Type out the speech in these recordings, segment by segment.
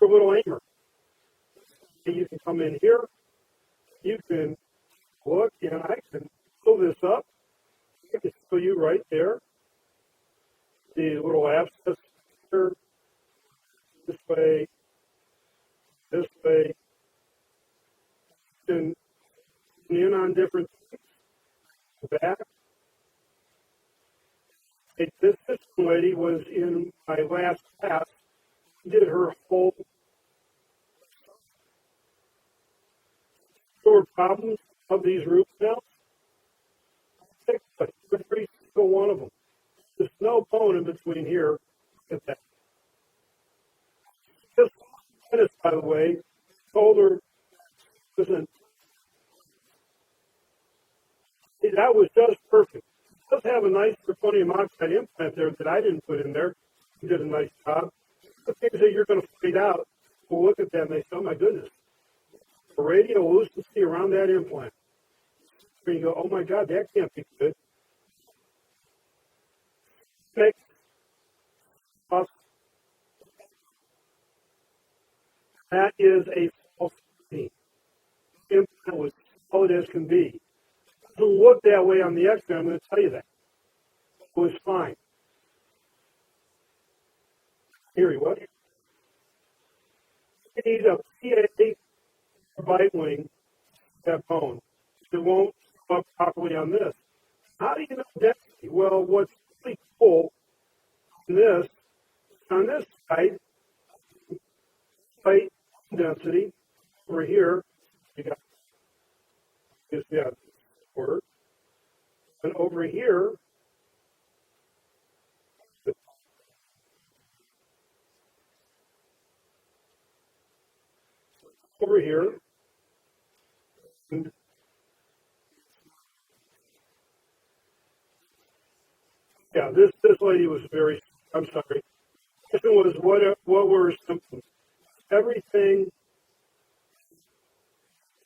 a little aimer. You can come in here. You can look, and I can pull this up. I can show you right there. The little abscess here. This way. This way. And in on different things. Back. This lady was in my last class. Did her whole store problems of these root canals. Every single one of them. There's no bone in between here. Look at that. This dentist, by the way, told her, listen, that was just perfect. It does have a nice zirconium oxide implant there that I didn't put in there. You did a nice job. The things that you're going to find out, we'll look at that and they say, oh my goodness, the radiolucency around that implant. Where you go, oh my God, that can't be good. Next, that is a false vein. The implant was solid as can be. It doesn't look that way on the X-ray, I'm going to tell you that. It was fine. Here, what? You need a PA bite wing, that bone. It won't show up properly on this. How do you know density? Well, what's really cool on this side, height density, over here, you got this, word. And over here, and yeah, this lady was very, I'm sorry. This was what were her symptoms? Everything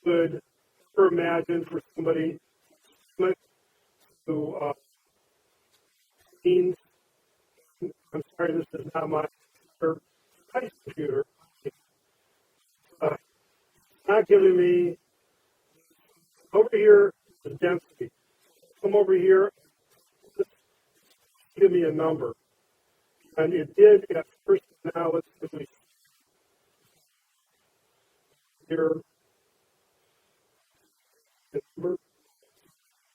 could ever imagine for somebody who means, I'm sorry, this is not my computer. Not giving me, over here is density. Come over here, give me a number. And it did at first. Now let's see here.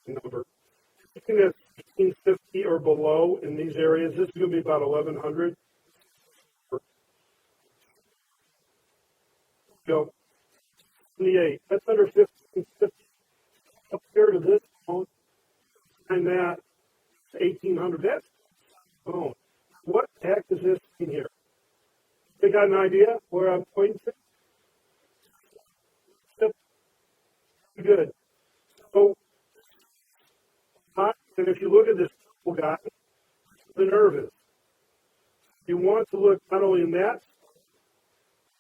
Number. Looking at 1650 or below in these areas, this is going to be about 1100. So 78. That's under 1550. Up here to this bone, and that 1800. That's bone. What the heck is this in here? You got an idea where I'm pointing to? Good. So, and if you look at this guy, the nerve is. You want to look not only in that,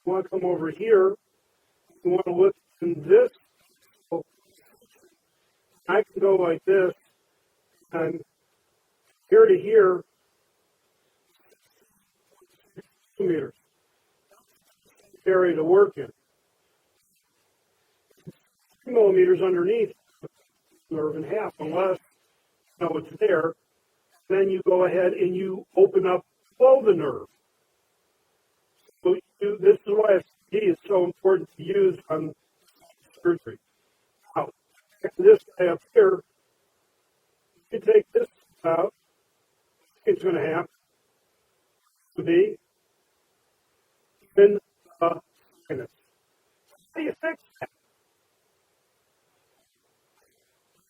you want to come over here, you want to look in this. I can go like this, and here to here, 2 meters. Area to work in. 2 millimeters underneath, nerve in half, unless you know it's there. Then you go ahead and you open up below the nerve. So this is why FCD is so important to use on surgery. Now, this guy up here, you take this out, it's going to have to be in minutes. How do you fix that?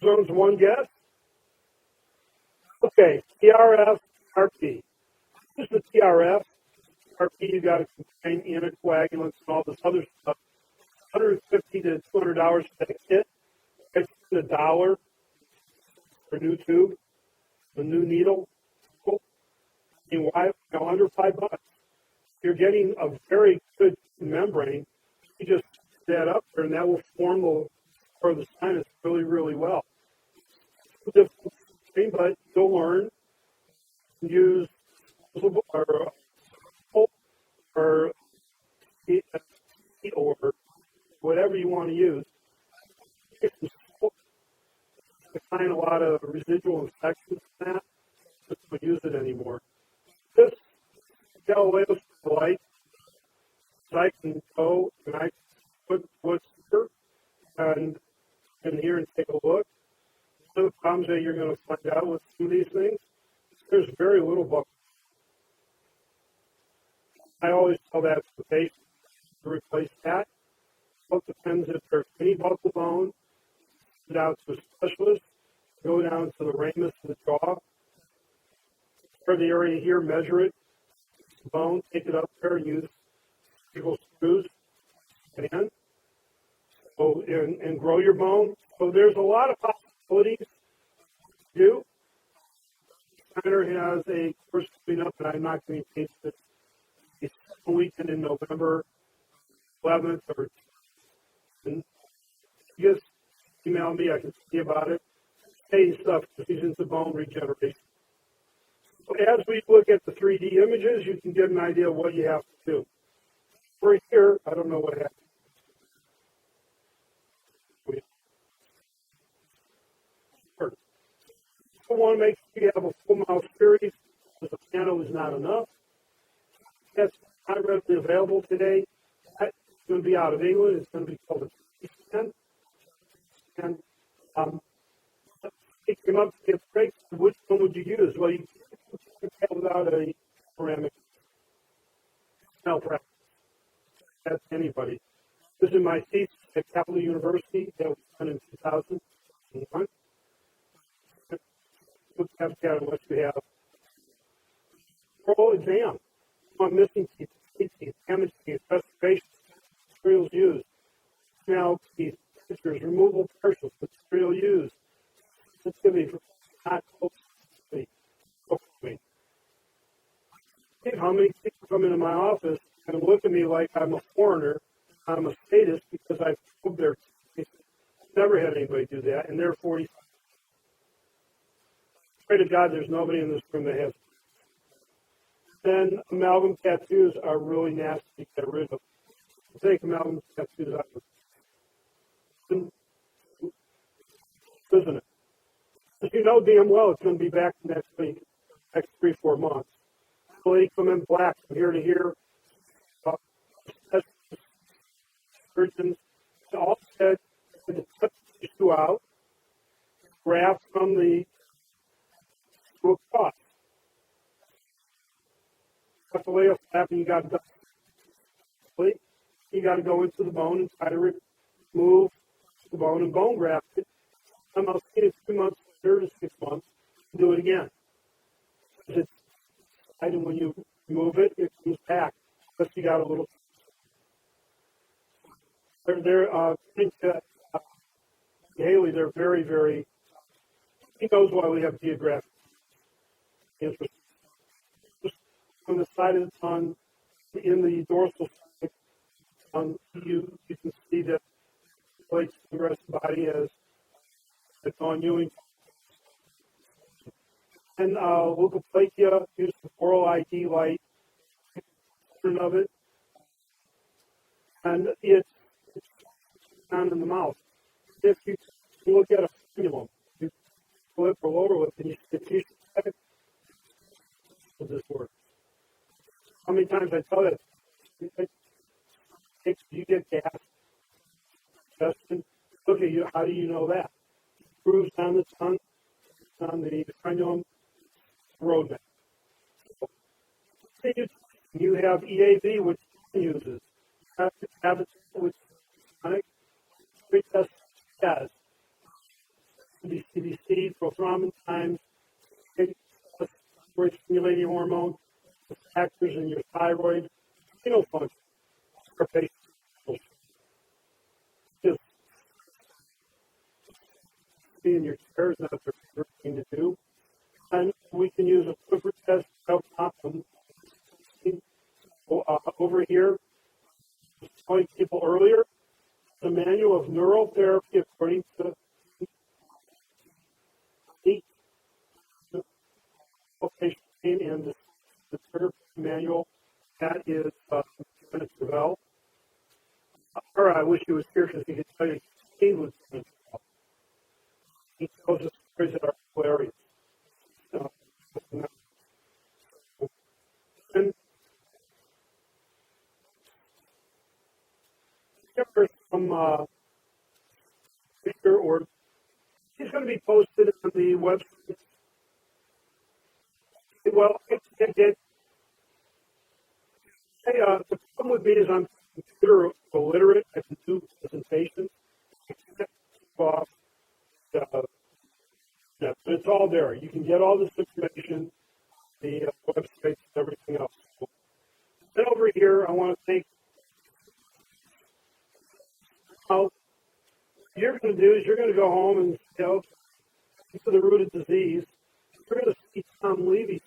Zone's one guess. Okay, TRF, RP. This is the TRF. RP, you got to contain anticoagulants and all this other stuff. $150 to $200 for that kit. It's $1 for a new tube, a new needle. And why? Under $5. You're getting a very good membrane. You just put that up there, and that will form the part of the sinus really, really well. It's a difficult thing, but you'll learn. Use or or whatever you want to use. It's to find a lot of residual infections in that, just don't use it anymore. This Galileo light, I can go and I put what's here and in here and take a look. One of the problems that you're going to find out with some of these things, there's very little buckle. I always tell that to the patient to replace that. Well, it depends if there's any buccal bone, send it out to a specialist, go down to the ramus of the jaw, for the area here, measure it, the bone, take it up there, use single screws, and grow your bone. So there's a lot of possibilities to do. The center has a course coming up, and I'm not going to teach this. It's a weekend in November 11th, or just email me. I can see about it. Hey, stuff, he's into bone regeneration. So as we look at the 3D images, you can get an idea of what you have to do. Right here, I don't know what happened. I want to make sure you have a full mouse series, because the piano is not enough. That's not readily available today. It's going to be out of England. It's going to be called a T10. And it came up to get breaks. Which one would you use? Well, you can't tell without a ceramic malpractice. That's anybody. This is my thesis at Capital University. That was done in 2001. Look at what you have. Oral exam on missing teeth, damaged teeth, restoration, materials used, smell teeth, pictures, removal partials, material used, sensitivity for not sensitivity. How many people come into my office and look at me like I'm a foreigner, I'm a statist because I've probed their teeth. Never had anybody do that, and they're 45. Pray to God there's nobody in this room that has. Then amalgam tattoos are really nasty to get rid of. Take amalgam tattoos out of it. Isn't it? As you know damn well, it's going to be back next week, next 3-4 months. The lady come in black from here to here. Surgeons all said to cut the tissue out, graft from the to a cross. Cut the layer flap, and you got to go into the bone and try to remove the bone and bone graft it. I'll see it 2 months later to 6 months. Do it again. And when you remove it, it comes back. But you got a little. Haley, they're very, very. He knows why we have geographic interest. Just on the side of the tongue, in the dorsal side, you can see that plates the rest of the body as it's on Ewing. And leukoplakia is the oral ID light of it, and it's down in the mouth. If you look at a frenulum, you flip or lower lip, and you see the tissue type, this works. How many times I tell that? You get gas, Justin. Look at you. How do you know that? Grooves on the tongue, on the frenulum roadmap. You have EAB, which uses. Have it with chronic pretest has CDC, prothrombin times, stimulating hormone, factors in your thyroid, renal function. For patients, just be in your chair is not the favorite thing to do. And we can use a quicker test to help them. Over here, telling people earlier, the manual of neural therapy according to the patient and the therapy manual that is developed. I wish he was here because he could tell you he was. He tells us stories that are hilarious. And there are some picture or he's going to be posted on the website. Well, I get hey, the problem with me is I'm computer illiterate. I can do presentations. I can't keep off. Uh, yeah, but it's all there. You can get all this information, the websites, and everything else. So, then over here, I want to think. What you're going to do is you're going to go home and to the root of disease. You're going to see Tom Levy.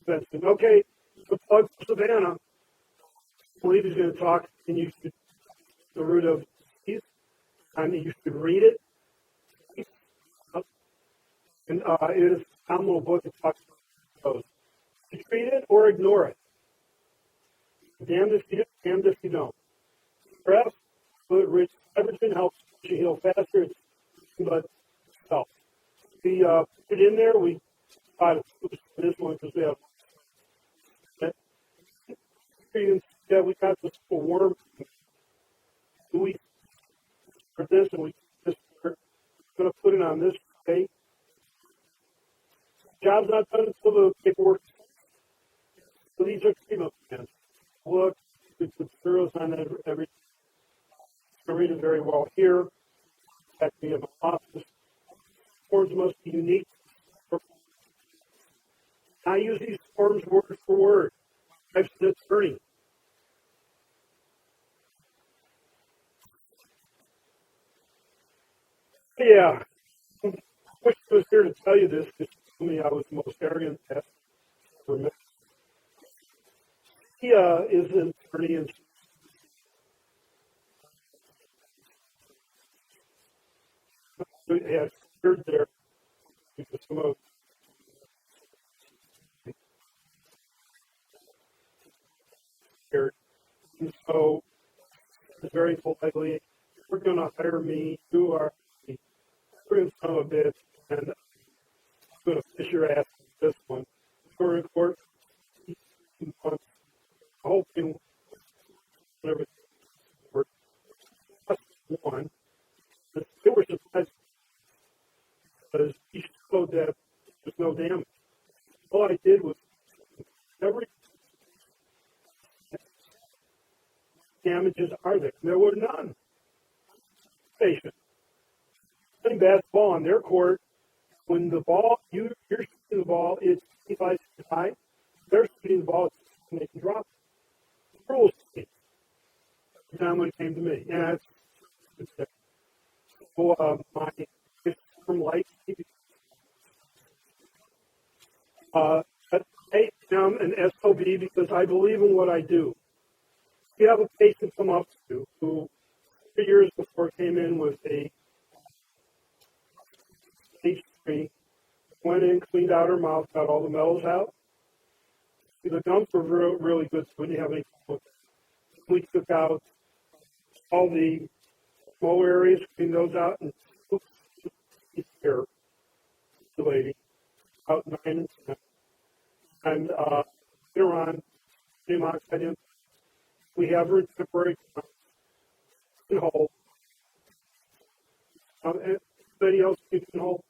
Okay, so plug for Savannah. I believe he's going to talk, and you should the root of disease. I mean, you should read it. And it is a phenomenal book. It talks about those. You read it or ignore it. Damned if you do, damned if you don't. Stress, rich hydrogen helps you heal faster. It's but self. We put it in there. We try to push this one because we have. Yeah, we got this worm. We for this and we just we're going to put it on this day. Job's not done until the paperwork. So these are treatment plans. Look, we put zeros on every. I read it very well here. Check me in my office. Forms must be unique. I use these forms word for word. I've said attorney. Yeah. I wish I was here to tell you this because you told me I was the most arrogant pastor ever met. He is an attorney and has heard there because some of here. And so very politely, you're going to hire me. You are the son of a bitch, and I'm going to fish your ass with this one. We're in court. The whole thing, everything worked. Just one. They were surprised because he showed that there's no damage. All I did was every damages are there. There were none. Patient. Playing basketball on their court, when the ball, you're shooting the ball, it's 25 feet high. They're shooting the ball, and they can drop it. The rules change. Every time when it came to me. Yeah, it's so, my term life, I am an SOB because I believe in what I do. We have a patient come up to who 3 years before came in with a stage 3, went in, cleaned out her mouth, got all the metals out. The gums were really good, so we didn't have any problem with that. We took out all the small areas, cleaned those out, and here, the lady, about 9 and 10. And later on, sodium oxide in. We have her in temporary hold. Anybody else can hold?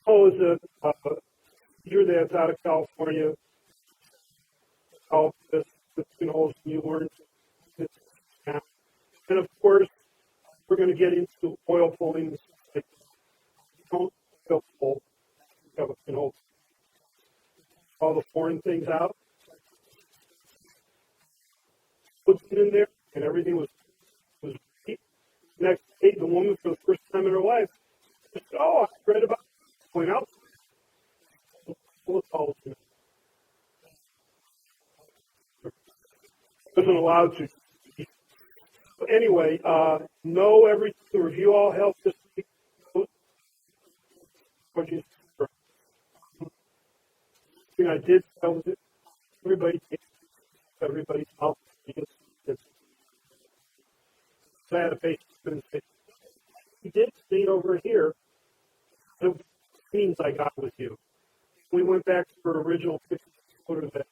Oh, is a procedure that's out of California. Called this holes you learn. And of course, we're going to get into oil pulling. Don't oil pull. Have a pinhole. All the foreign things out. Put it in there, and everything was great. Next day, the woman, for the first time in her life, said, "Oh, I read about going out." Wasn't allowed to. But anyway, know everything, review all health history. Thing I did tell it, everybody takes everybody's health. It's I had a patient and say, "You did clean over here. The cleans I got with you." We went back to her original picture that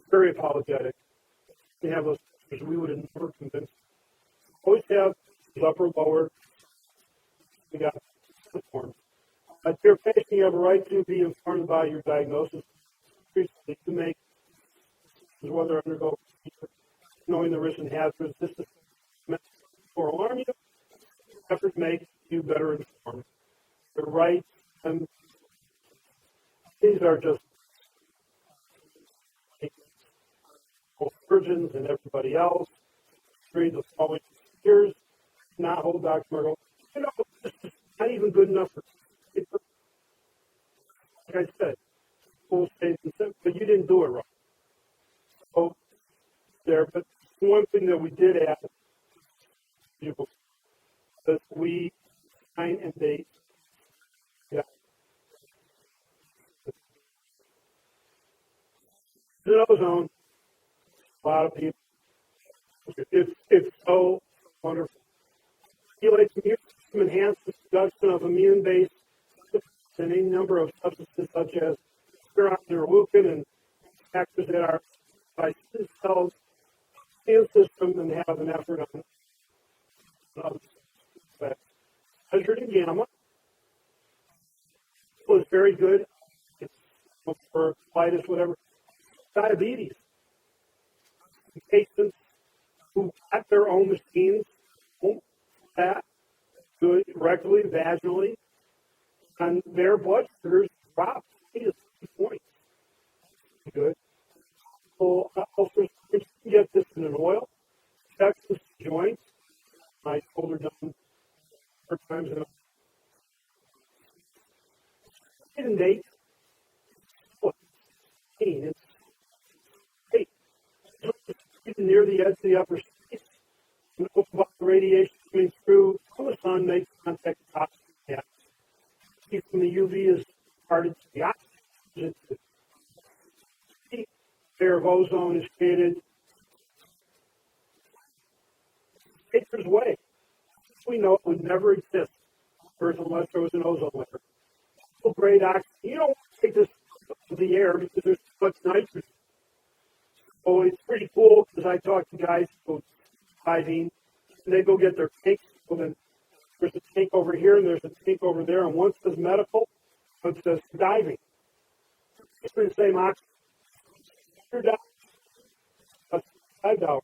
very apologetic. We have those pictures. We would have never convinced. Always have upper, lower. We got the forms. If you're a patient, you have a right to be informed about your diagnosis. You make whether undergo knowing the risks and hazards. This is meant to alarm you. Effort make you better informed. Your rights and these are just surgeons and everybody else. Read the following years. Not hold Dr. Myrtle. This is not even good enough for people. Like I said, full state consent, but you didn't do it right. So there, but one thing that we did add that we sign and date. Yeah. The ozone, a lot of people. It's so wonderful. Stimulates immune system, enhances production of immune-based and any number of substances such as interferon, interleukin, and factors that are by stem cells in the system and have an effort on other effects. Measured in gamma. It was very good. It's for colitis, whatever. Diabetes. Patients who got their own machines won't that good rectally, vaginally, and their blood sugars drop 3 to 6 points. Good. So also you can get this in an oil. Checks the joints. My shoulder done 4 times in a hidden date. It's great. Near the edge of the upper space. And the radiation coming through from the sun makes contact with oxygen. From the UV is parted to the oxygen. The layer of ozone is created. Nature's way. We know it would never exist unless there was an ozone layer. So great oxygen. You don't want to take this to the air because there's too much nitrogen. So it's pretty cool because I talk to guys who go diving and they go get their tanks. So then there's a tank over here and there's a tank over there, and one says medical, one says diving. It's the same oxygen. $100. That's $5.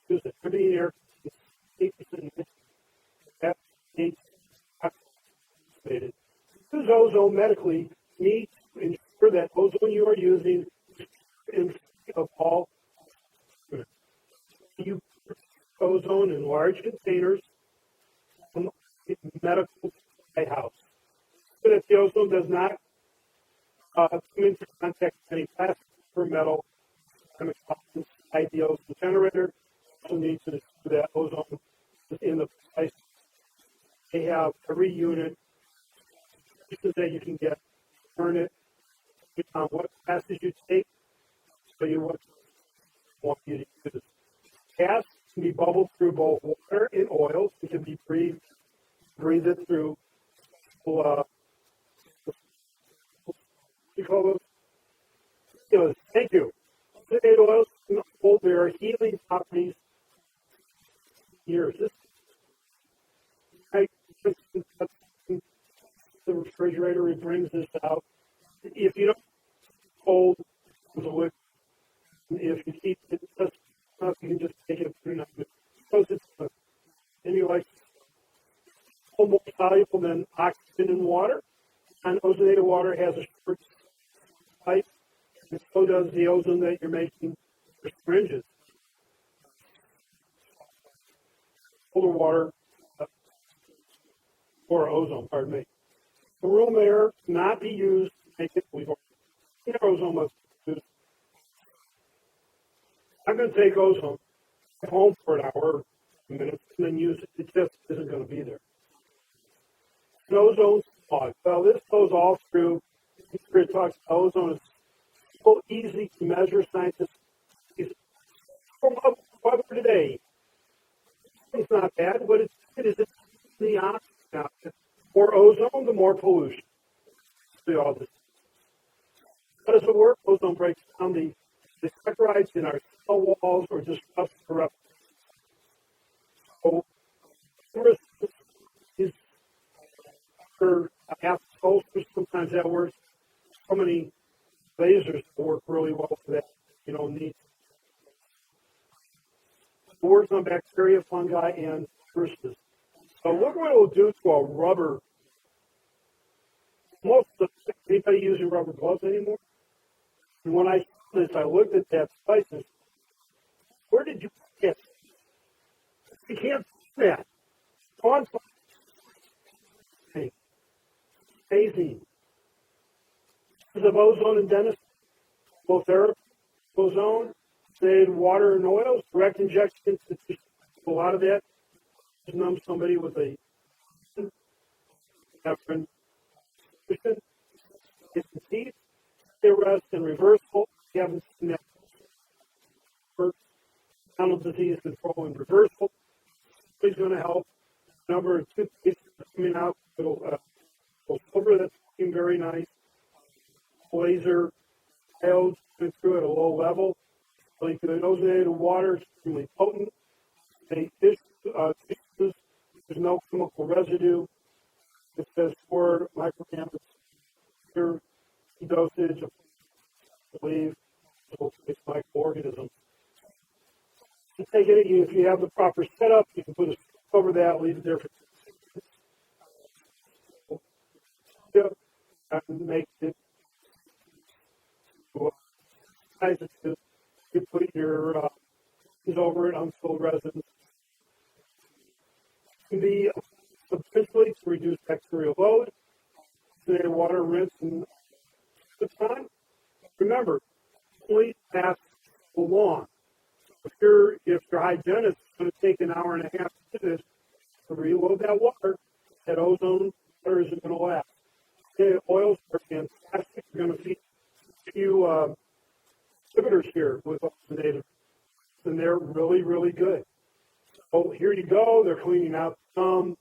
Use it. Every year, it's 8% that needs oxygenated. Use ozone medically. Need to ensure that ozone you are using is of all. You put ozone in large containers from medical house. So that the ozone does not come into contact with any plastic or metal inside the ozone generator. Also needs to ensure that ozone is in the place. They have every unit that you can get. Turn it on what passes you take, so you want you to use. Gas can be bubbled through both water and oils. It can be breathed it through. What do you call those? Thank you. Oxidate oils hold their healing properties years. The refrigerator, it brings this out. If you don't hold the liquid, if you keep it just enough, you can just take it through nothing. Because it's like almost soluble than oxygen in water. And ozonated water has a short life, and so does the ozone that you're making for syringes. Polar water or ozone, pardon me. The room air cannot be used to make it legal. Ozone must be used. I'm going to take ozone home for an hour, minutes, and then use it. It just isn't going to be there. An ozone fog. Well, this goes all through Here it talks ozone is so easy to measure. Scientists from weather today. It's not bad. What it is, it's the opposite now. The more ozone, the more pollution. See all this. How does it work? Ozone breaks down the saccharides in our cell walls or disrupts the respiration. So, virus is for half ulcers. Sometimes that works. So many lasers work really well for that. You don't need. It works on bacteria, fungi, and viruses. So look what it will do to a rubber. Most of anybody using rubber gloves anymore? And when I saw this, I looked at that spice and said, where did you get it? You can't see that. It's on something. Amazing. This of ozone and dentistry, both therapy, ozone, say water and oils, direct injection into a lot of that. Numb somebody with a heparin solution. It's the teeth, they rest and reversal. You haven't seen that work. Dental disease control and reversal. It's going to help. Number of toothpaste coming out, it'll silver, that's looking very nice. Laser diodes going through at a low level. Like the ozonated water, extremely potent. They tissues, there's no chemical residue. It says 4 micrograms per dosage of, I believe, it's microorganisms. To take it, if you have the proper setup, you can put a strip over that, leave it there for 6 minutes. And make it size it to you put your over it, unfilled resin. It can be substantially to reduce bacterial load. Today, water, rinse, and the time. Remember, only lasts so long. If your hygienist is going to take an hour and a half to do this, to reload that water, that ozone water isn't going to last. Okay, oils are fantastic. We're going to feed a few exhibitors here with ozonated, and they're really, really good. So here you go. They're cleaning out some,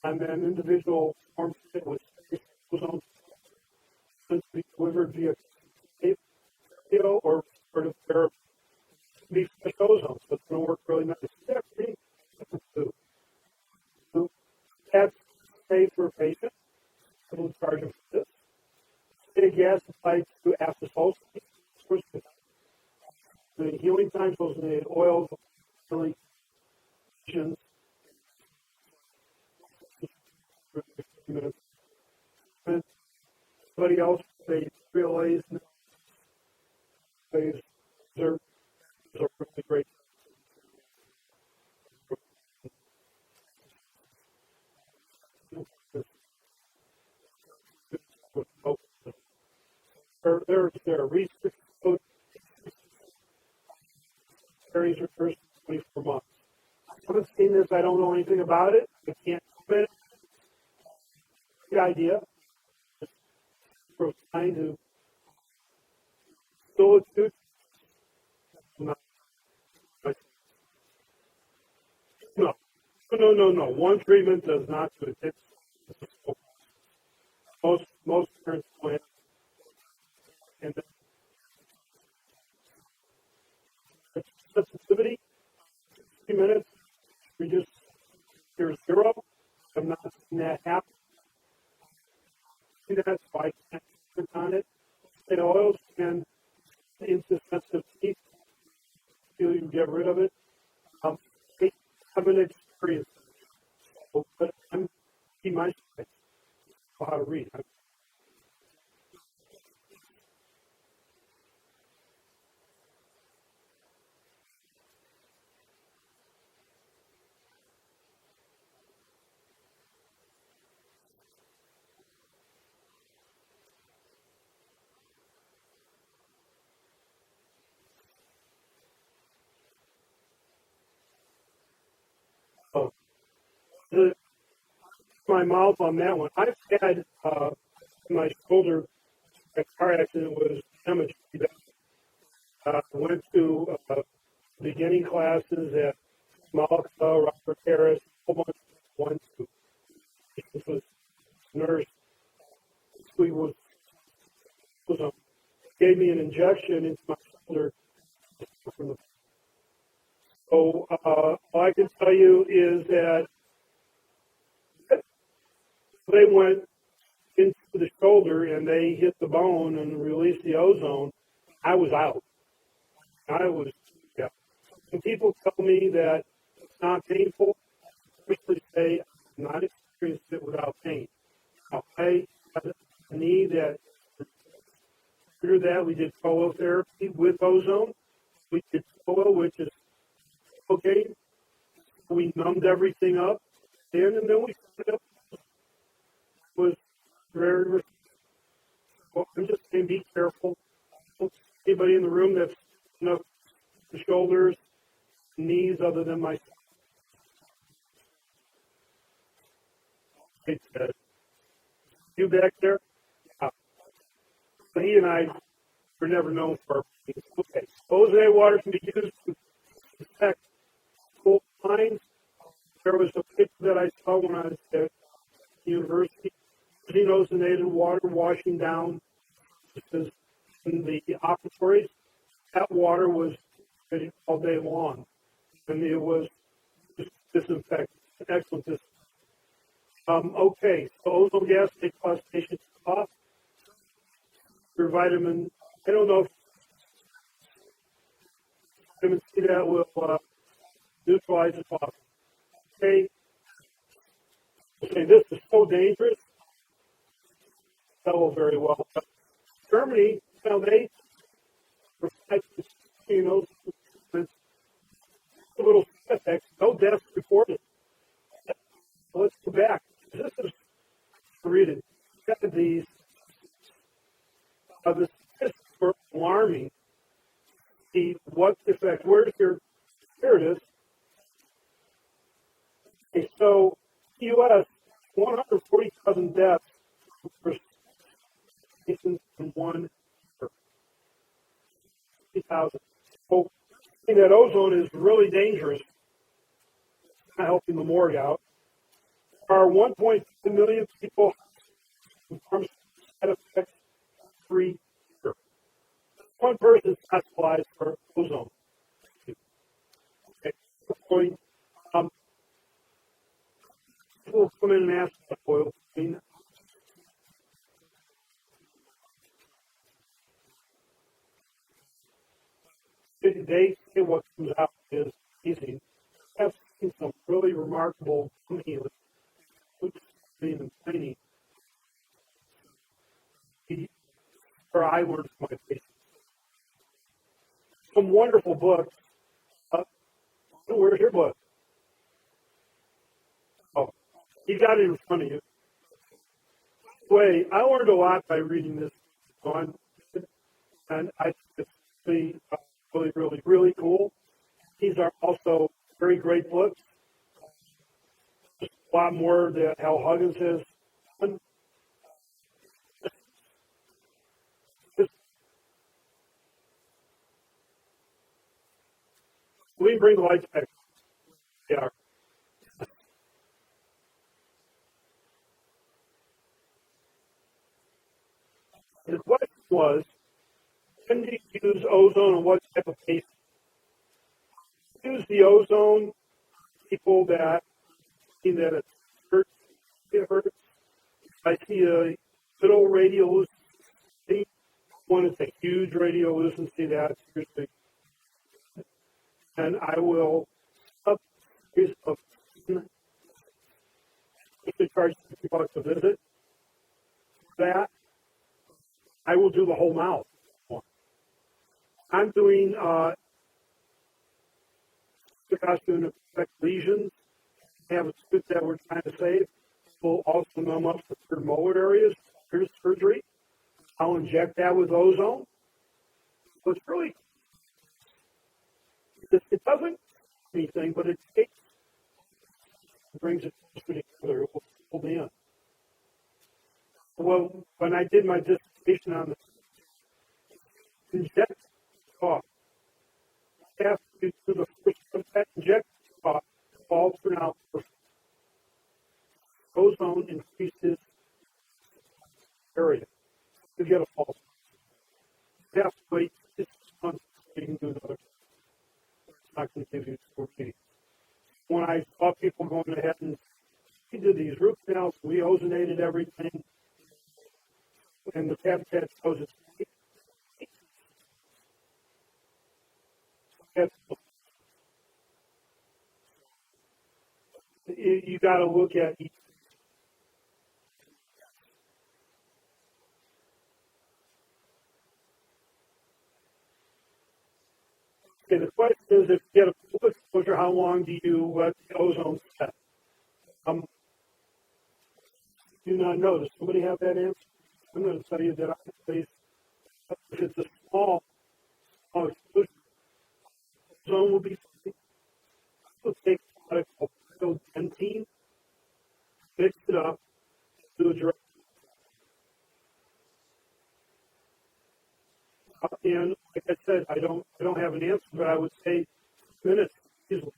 and then individual forms with ozone to be delivered via tape, or sort of therapy. Be fresh ozone, so it's going to work really nice. That's pretty good too. That's safe for a patient. We'll charge them for this. Big gas applied to acetylsulfate. The healing times, ozonated oils, healing minutes. Somebody else, they realize they are really great. There are research code carries your first 24 months. I haven't seen this. I don't know anything about it. I can't comment. Good idea. We're trying to still do. No. One treatment does not do it. Most parents plan and the sensitivity. 3 minutes, reduce your 0. I've not seen that happen. See that, so I can't click on it. The oils can into sensitive teeth. Feel you get rid of it. I haven't experienced it, but I'm see my side. How to read. So, my mouth on that one. I've had my shoulder my car accident was damaged. Went to beginning classes at Malka, Robert Harris, a whole bunch of ones who was nurse. We gave me an injection into my shoulder. So all I can tell you is that they went into the shoulder and they hit the bone and released the ozone. I was out. Yeah. When people tell me that it's not painful, I usually say I've not experienced it without pain. Now, I had a knee that after that we did therapy with ozone. We did solo, which is okay. We numbed everything up, and then we set it up. It was very. Well, I'm just saying, be careful. Don't see anybody in the room that's the shoulders, knees, other than myself. Hey, Ted. You back there? Yeah. So he and I were never known for our things. Okay. Ozone water can be used to protect coal mines. There was a picture that I saw when I was at the university. Using ozonated water washing down in the operatories. That water was all day long. And it was disinfectant. Excellent disinfectant. Okay, so ozone gas may cause patients cough. Your vitamin, I don't know if vitamin C that will neutralize the cough. Okay, this is so dangerous. Tell very well. But Germany, they provide a little effects, no deaths reported. So let's go back. This is read it. These the statistics were alarming. See what effect. Where's your? Here it is. Okay, so U.S. 140,000 deaths for patients in 1 year. 50,000. So that ozone is really dangerous. It's not helping the morgue out. There are 1.2 million people with side effects every year. One person is hospitalized for ozone. Okay. Point. People come in and ask about oil. They say what comes out is easy. I've seen some really remarkable healers, even tiny, or I learned from my patients. Some wonderful books. Where's your book? Oh, you got it in front of you. Wait, I learned a lot by reading this one, and I think it's really cool. These are also very great books. Just a lot more that Hal Huggins has done. We bring the lights back. Yeah. The question was, when do you use ozone and what type of patients? Use the ozone, people that see that it hurts. I see a little radiolucency. One is a huge radiolucency that's usually, and I will up of usually charge $50 a visit. That I will do the whole mouth. I'm doing to affect lesions. I have a tooth that we're trying to save. We'll also numb up the third molar areas. Here's surgery. I'll inject that with ozone. So it's really, it doesn't do anything, but it takes, brings it together. It will hold in. Well, when I did my dissertation on the inject off, after you do the first contact inject off, the bulbs are now perfect. Ozone increases area. You get a false. You have to wait 6 months so you can do another. It's not going to give you 14. When I saw people going ahead and we did these root canals, we ozonated everything, and the habitat shows it's you got to look at each. Okay, the question is, if you get a full exposure, how long do you let the ozone set? Do not know. Does somebody have that answer? I'm going to tell you that if it's a small exposure, ozone will be fine. We'll take a product called dentine, mix it up, do a direct. And like I said, I don't have an answer, but I would say minutes easily.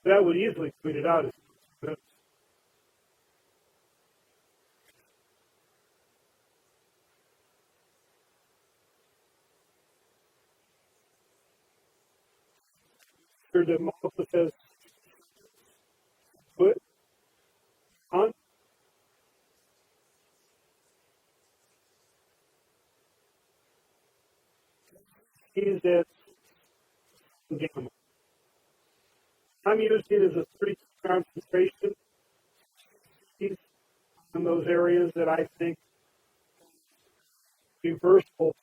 That would easily tweet it out as minutes. Here the also says put on. Is that gamma. I'm using it as a 3 concentration in those areas that I think reversible.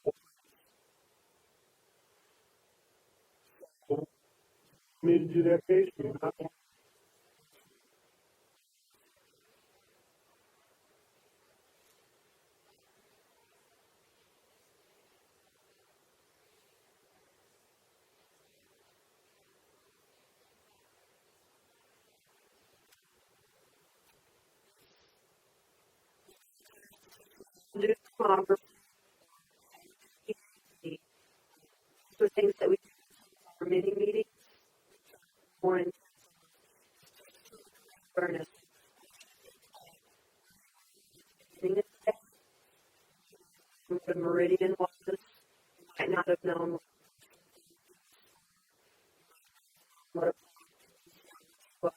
So, me to do that case, do tomorrow. The things that we do for mini meetings, more in awareness. The meridian was, might not have known what it was,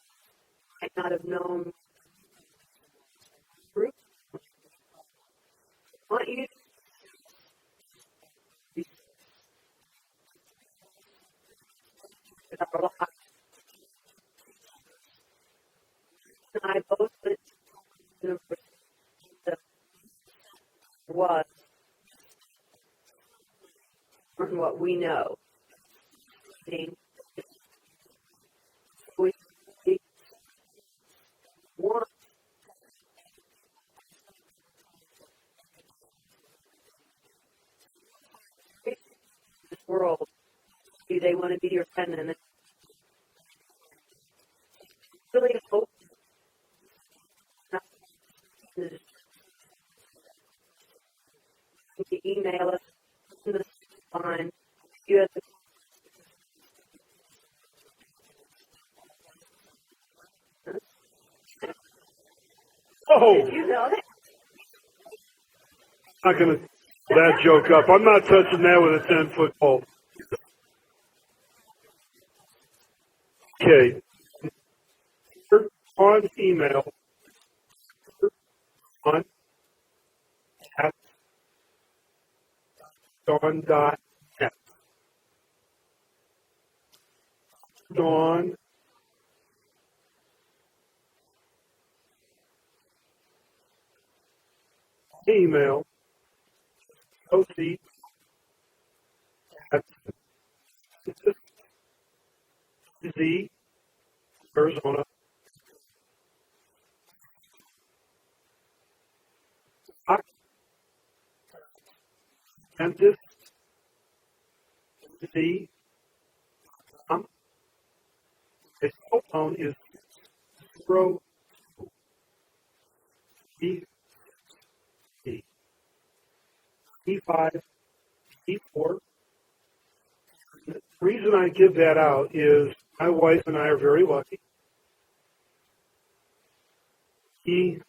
might not have known group. I want you to our lives. And I both went to university that was from what we know. We want this world. Do they want to be your friend? And really hope you email us in the line. You have the oh, you know it. I'm not going to that joke up. I'm not touching that with a 10-foot pole. Okay. On email, on at dawn.net. Dawn email OC at Z Arizona dentist Z his cell phone is 0 E, E, E5, E4. The reason I give that out is my wife and I are very lucky. He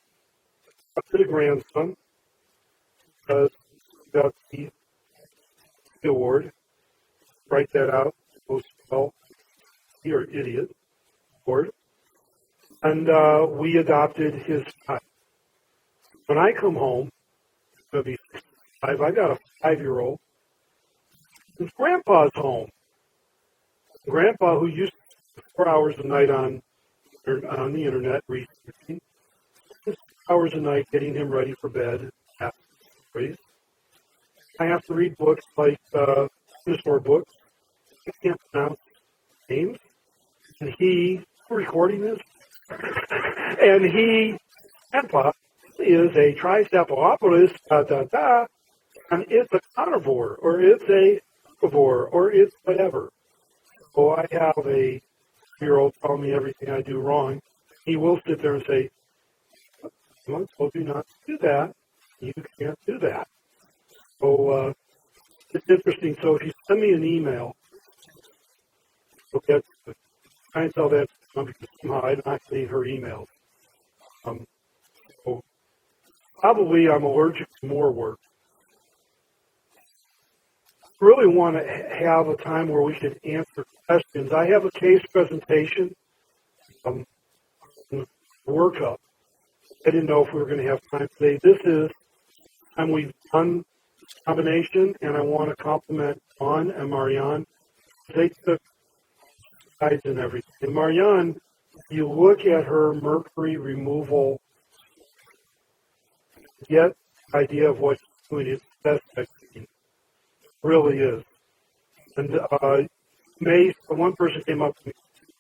adopted a grandson because he got the award. Write that out. Most well, you're an idiot. Award. And we adopted his child. When I come home, it's going to be 65. I got a 5-year-old. His grandpa's home. Grandpa, who used to spend 4 hours a night on the internet researching, 6 hours a night getting him ready for bed. I have to read books like dinosaur books. I can't pronounce names. And he, recording this, and he, grandpa, is a Tricephalopolis, and it's a carnivore, or it's a herbivore, or it's whatever. So I have a 2-year-old telling me everything I do wrong. He will sit there and say, I told you not to do that. You can't do that. So it's interesting. So if you send me an email, okay, try and tell that because somehow I'm not getting her emails. So probably I'm allergic to more work. I really want to have a time where we can answer questions. I have a case presentation, workup. I didn't know if we were going to have time today. This is time we've done this combination, and I want to compliment Juan and Marianne. They took guides and everything. And Marianne, if you look at her mercury removal, get the idea of what she's doing. It's best technique. It really is. And one person came up to me,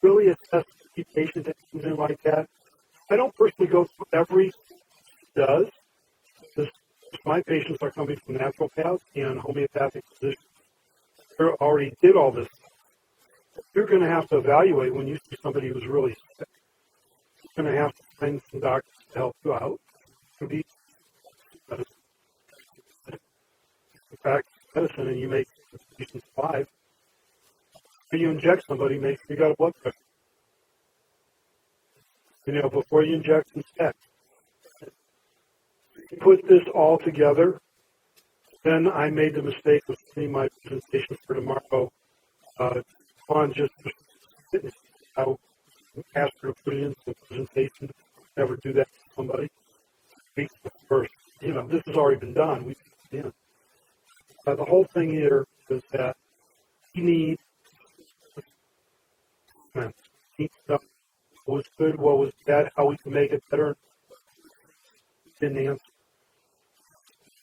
really assess the patient that comes in like that. I don't personally go through every does. Because my patients are coming from naturopaths and homeopathic physicians. They already did all this. You're going to have to evaluate when you see somebody who's really sick. You're going to have to find some doctors to help you out. To be medicine. You practice medicine and you make patients alive. When you inject somebody, make sure you got a blood pressure. Before you inject them, check. Put this all together. Then I made the mistake of seeing my presentation for tomorrow on just I asked her to put it into the presentation. Never do that to somebody. First, this has already been done. We put it in. The whole thing here is that we need stuff. What was good, what was bad, how we can make it better. Didn't answer.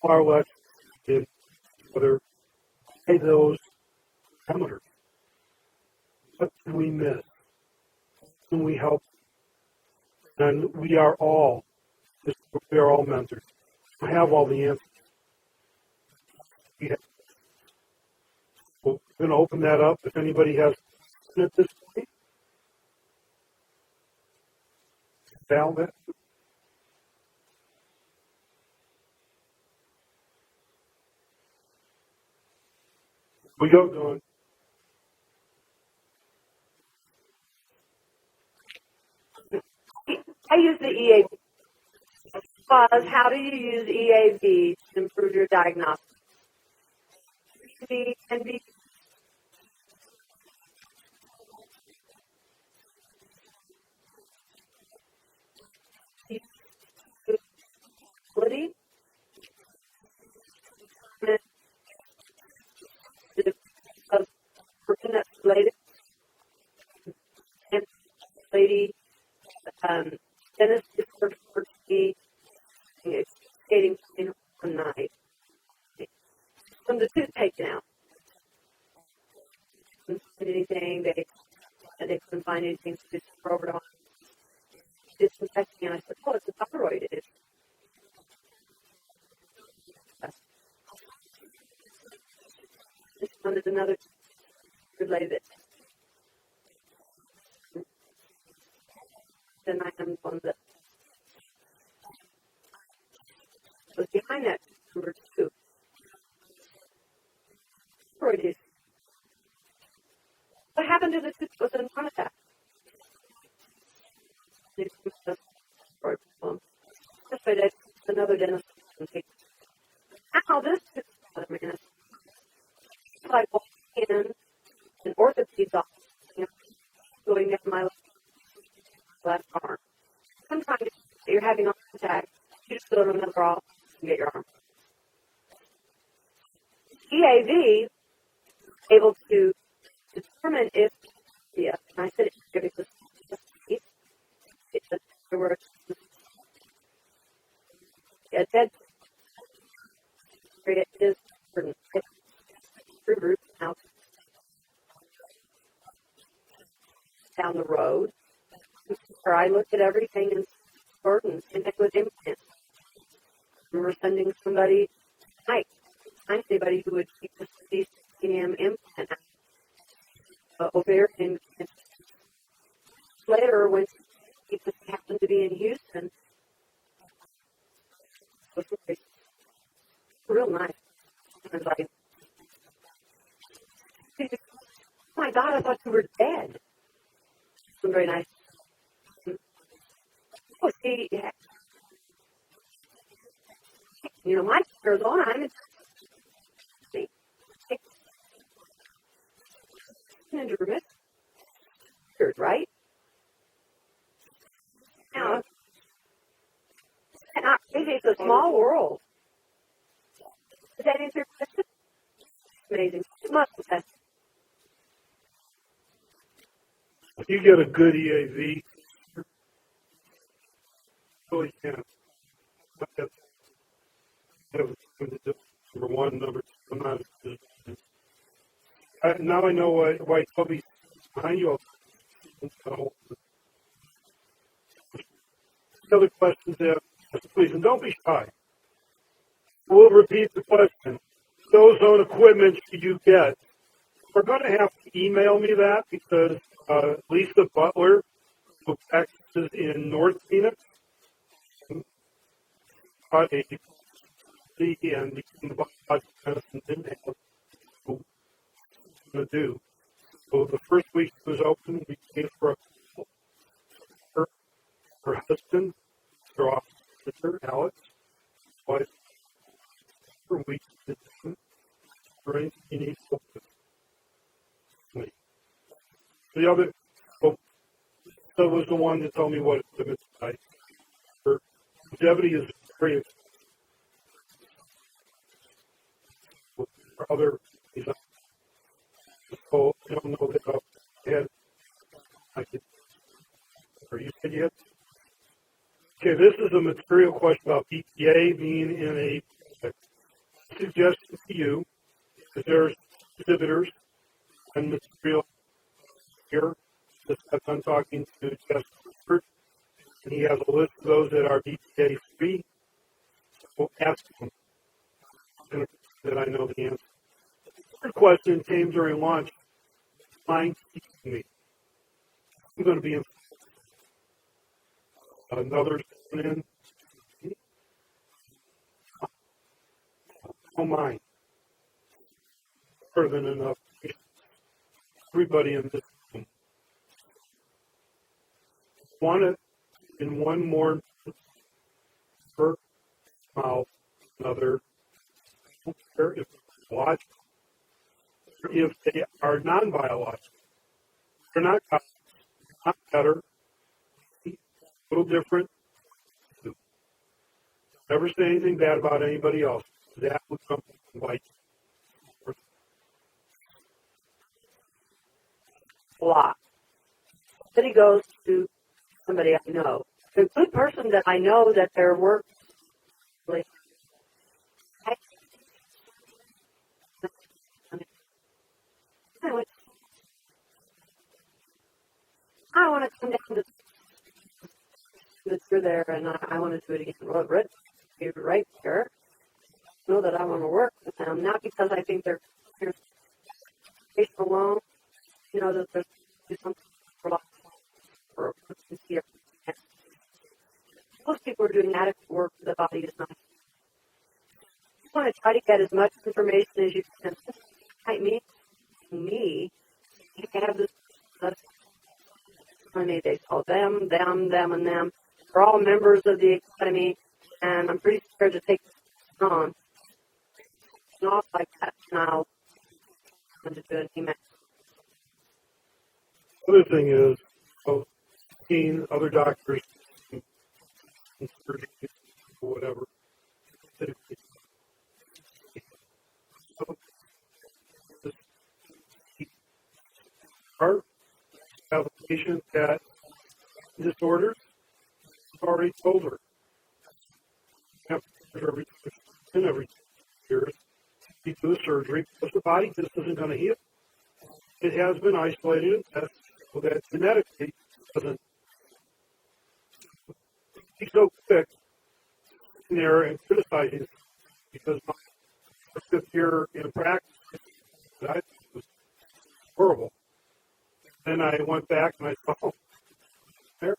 Far less did whether by those parameters. What can we miss? Can we help? And we are all mentors. We have all the answers. We're going to open that up. If anybody has at this point, Val, that. We go, Dawn. I use the EAB. Because how do you use EAB to improve your diagnostics? EAB can be ability of person that's related and lady Dennis is for me skating one night. From the tooth taken out. Couldn't find anything, they couldn't find anything, so they just over it on disinfecting, and I said, oh, it's a thyroid. It's this one is another related. Then I am on the was behind that. Number two, steroid use. What happened to the two that was in front of that? Steroid problem. This way, that's another dentist. Now this is like walking in an orthoped's office, going down my left arm. Sometimes you're having a heart attack, you just go to another office and get your arm. EAV is able to determine if, and I said it because it's a word, a dead area is certain. Through group now down the road, where I looked at everything in burden and it was implants. We were sending somebody tonight, anybody who would keep the CM implant ovarian cancer. Later, when he just happened to be in Houston, it was real nice. I was like, oh my God, I thought you were dead. It was very nice. Oh, see, my Arizona, I'm into remission, right? Now, it's a small world. Does that answer your question? Amazing. Muscle test. If you get a good EAV, really can. Number one, number two, I'm not. Now I know why Toby's behind you. Other questions there, please, and don't be shy. We'll repeat the question. Those own equipment you get, we're going to have to email me that because Lisa Butler, who practices in North Phoenix, and the biological medicine didn't have to do. So the first week it was open, we paid for a her husband, her officer, Alex, wife, for weeks to do. Right? He needs help with me. The other, so was the one that told me what equipment to buy. Her longevity is very expensive. For other reasons. So I don't know that I had, I could, or you said you had. Okay, this is a material question about BPA being in a suggestion to you, because there's exhibitors and material here. I'm talking to Jeff Clifford, and he has a list of those that are BPA free. So ask him that I know the answer. The third question came during lunch. Mind teaching me. I'm going to be in another in. Oh, mine. Better than enough. Everybody in this room. Want it in one more per mouth, another. I don't care if it's biological. If they are non-biological. They're not better. A little different. Never say anything bad about anybody else. That would come from white. A lot. Then he goes to somebody I know. A good person that I know that their work really I want to come down to through there and I want to do it again. Well, Red, you're right there. Know that I want to work with them, not because I think they're based alone, that there's something for a lot for here. Most people are doing adequate work for the body is not. want to try to get as much information as you can. I mean, me, you have this, they call them, and them. They're all members of the academy, and I'm pretty scared to take this on. It's not like that now. I'm going to do an email. Other thing is, seeing other doctors, surgery, or whatever. So, this part have a patient that disorders. I've already told her. You have to every 2 years to do the surgery because the body just isn't going to heal. It has been isolated and tested so that genetically doesn't be so quick in there and criticizing because my fifth year in practice, that was horrible. Then I went back and I thought, oh, there,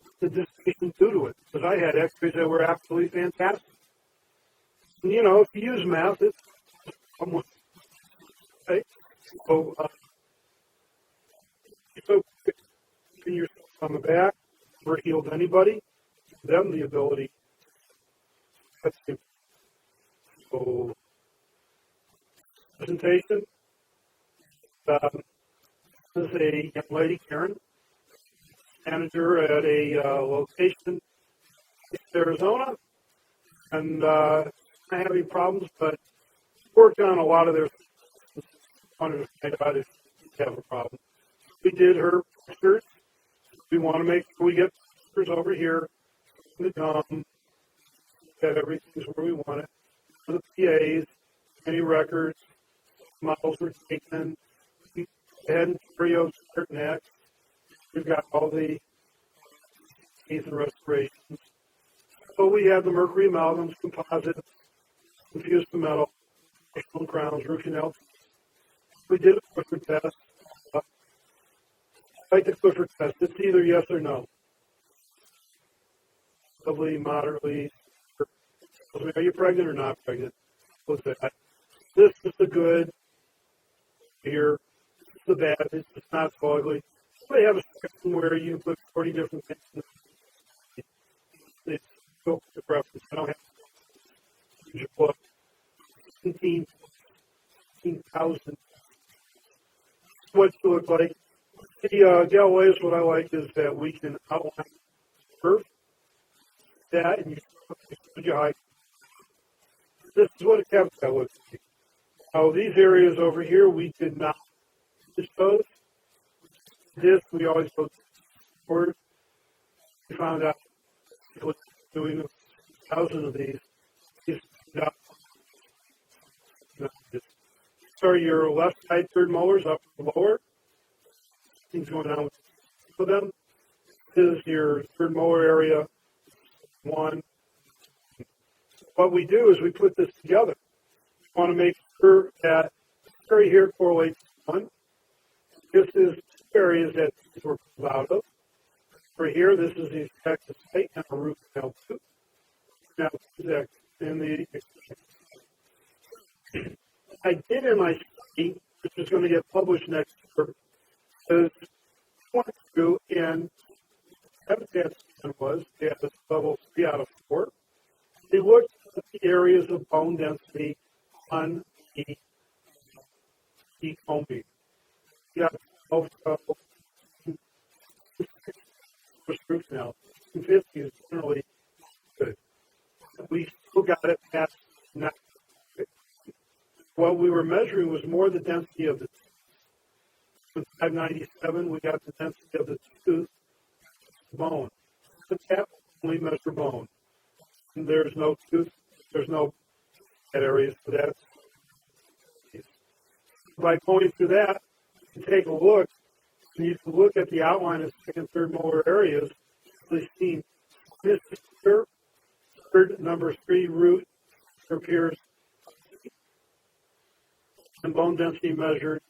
what did this patient do to it? Because I had x-rays that were absolutely fantastic. And, you know, if you use math, it's almost, right? So, so putting yourself on the back, never healed anybody, give them the ability. That's it. So, presentation. This is a young lady, Karen, manager at a location in Arizona, and not having problems, but working on a lot of their wanted to find out if they have a problem. We did her pictures. We want to make sure we get pictures over here in the DOM, that everything's where we want it. For the PAs, any records, models were taken, head and stereo next. We've got all the teeth and restorations. So we have the mercury amalgams, composites, infused to metal, stone crowns, root canals. We did a Clifford test. Like the Clifford test, it's either yes or no. Probably moderately. Are you pregnant or not pregnant? What's that? This is the good. Here, this is the bad. It's not so ugly. They have a section where you put 40 different things. It's so the preference. I don't have to use your book. 17,000. What to look like. The Galileans, what I like is that we can outline the curve. That and you high. This is what a capital looks like. Now these areas over here we did not dispose. This we always go forward. We found out doing 1,000 of these. Sorry, your left side third molars up and lower. Things going on with them. This is your third molar area. One. What we do is we put this together. We want to make sure that this area here correlates to one. This is two areas that we're pulled out of. For here, this is the effective site and a root canal tooth. Now, in the I did in my study, which is going to get published next year, is went through and habitat was they had this level 3 out of 4. They looked at the areas of bone density on the cone beam. You got 12 root canal. 50 is generally good. We still got it past 9. What we were measuring was more the density of the tooth. With 597, we got the density of the tooth, bone. The tap only measure bone. And there's no tooth, there's no that area, so that's. By going through that, you take a look, and you can look at the outline of second, third molar areas. You've seen this here, third, number 3 root appears, and bone density measured.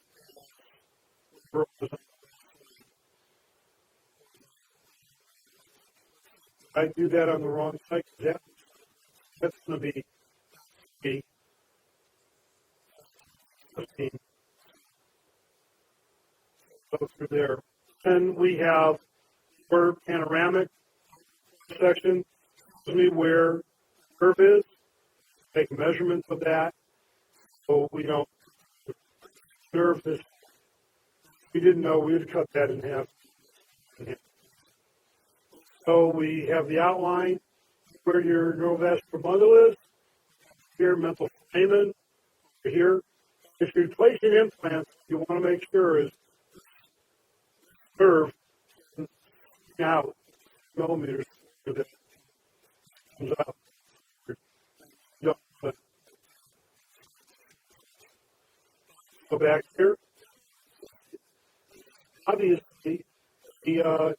I do that on the wrong side. That's going to be 15. Go through there. And we have our panoramic section, where the curve is, take measurements of that, so we don't observe this. We didn't know we would cut that in half. So we have the outline where your neurovascular bundle is, here mental foramen, here. If you're placing implants, you want to make sure is curve out millimeters for this comes out. Go back here. Obviously, the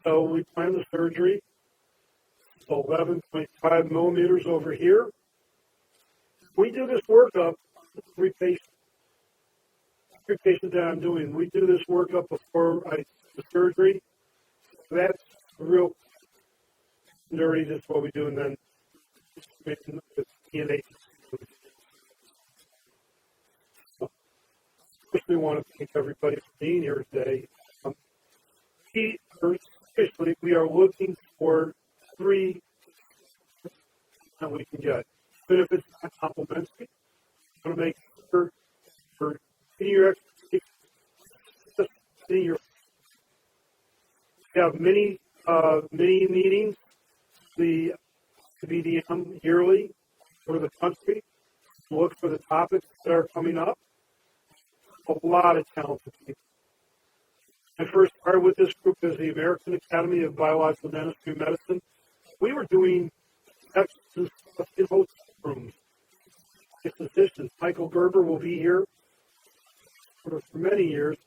so we plan the surgery. 11.5 millimeters over here. We do this workup. Every patient that I'm doing, we do this workup before I do the surgery. So that's real dirty. That's what we do, and then with DNA. We want to thank everybody for being here today. We are looking for 3 that we can get. But if it's not complimentary, we want to make sure for your expertise, we have many meetings, the IABDM yearly for the country, to look for the topics that are coming up. A lot of talented people. I first started with this group as the American Academy of Biological Dentistry and Medicine. We were doing exercises in hotel rooms. Physicians. Michael Gerber will be here for many years.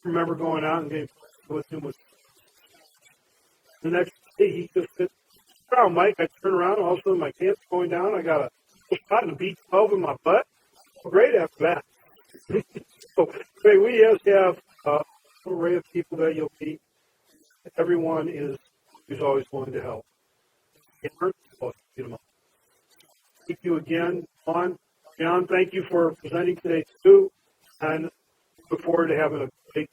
I remember going out and getting with him. The next day, he just said, "Oh, Mike," I turn around, and all of a sudden my pants going down. I got a shot in a B12 in my butt. Great after that. So, we just have an array of people that you'll meet. Everyone is always willing to help. Thank you again, John. John, thank you for presenting today, too. And look forward to having a big.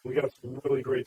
We got some really great